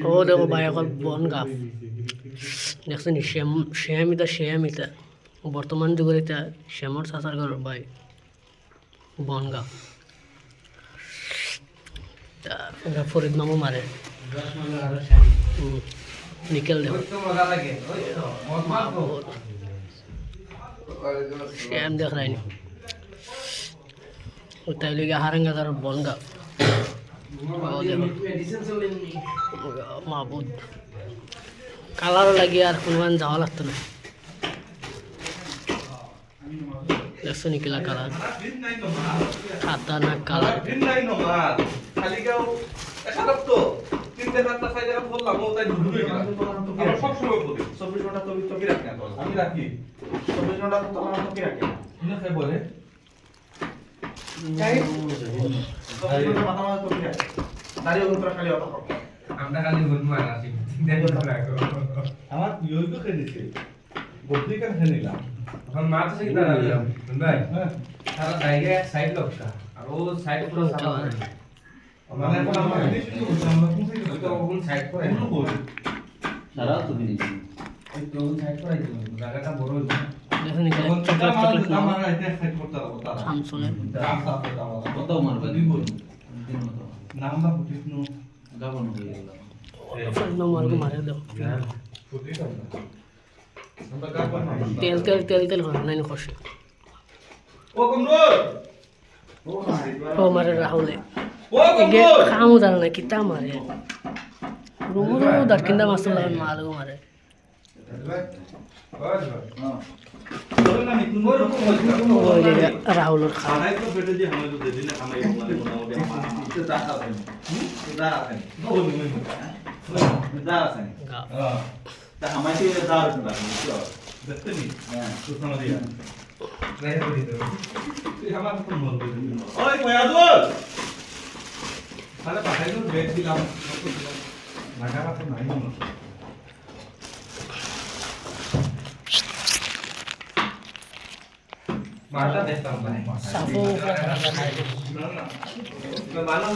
ও দেখো ভাই এখন বন গাছ দেখছেন শ্যামিতা বর্তমান যুগের এটা শ্যামর চাচার ঘর ভাই বন গাছ ফরিদ মামু মারে নিকেল দেখো শ্যাম দেখ রাইনি তাই লিগে হারেঙ্গা তার বন গাছ মাহবুদ কালারও লাগিয়ে আর কোনবান যাওয়া লাগতো না দেখছো নি কিলা কালার খাতারনাক কালার আমরা খালি গুড মারাছি আমার ইউকে খেয়েছে বদ্রি কেন খেয়ে নিলাম এখন মাছ আছে কি দাঁড়া দিলাম ভাই সারা জায়গা এক সাইড লক্ষ্য আর ও সাইড পুরো সাদা মানে এখন আমরা আমরা ওই তো ওখানে সাইড করে সারাও তুমি দিচ্ছি ওই তো সাইড করে দিলাম জায়গাটা বড় হইছে দেখো নি কিলা চকলেট চকলেট আমরা এটা সাইড করতে পারবো তারা শামসুলের দাম সাথে দাম কত মারবে দুই বল দিন মতো নাম্বার ফুটিনো গাবন হয়ে গেল ফরিদ মামু আর মারে দেখো ফুটিনো আমরা গাবন তেল হয় নাই খুশি ও কমরুল ও মারে রাহুলে ও কমরুল খামু জানা না কিতা মারে রুমু দারকিন্দা মাছ লাগান মালগো মারে চলো না নি কোন রকম ওই যে রাহুলের খাওয়া খানাই তো বেটে যে হামাই তো দিলে হামাই মানে মোটামুটি তো দাঁড়া আছে দাঁড়া আছে ও নি দাঁড়া আছে গা তা হামাই তো দাঁড়া আছে বুঝছো দেখতে নি হ্যাঁ তো সমঝ গয়া নাই করে দিতে তুই আমার কোন বলবি ওই কয়াদুল তাহলে পাঠাই তো ব্রেক দিলাম লাগা তো নাই মনে মাছটা দেখতাম ভাই সাপো না না ভালো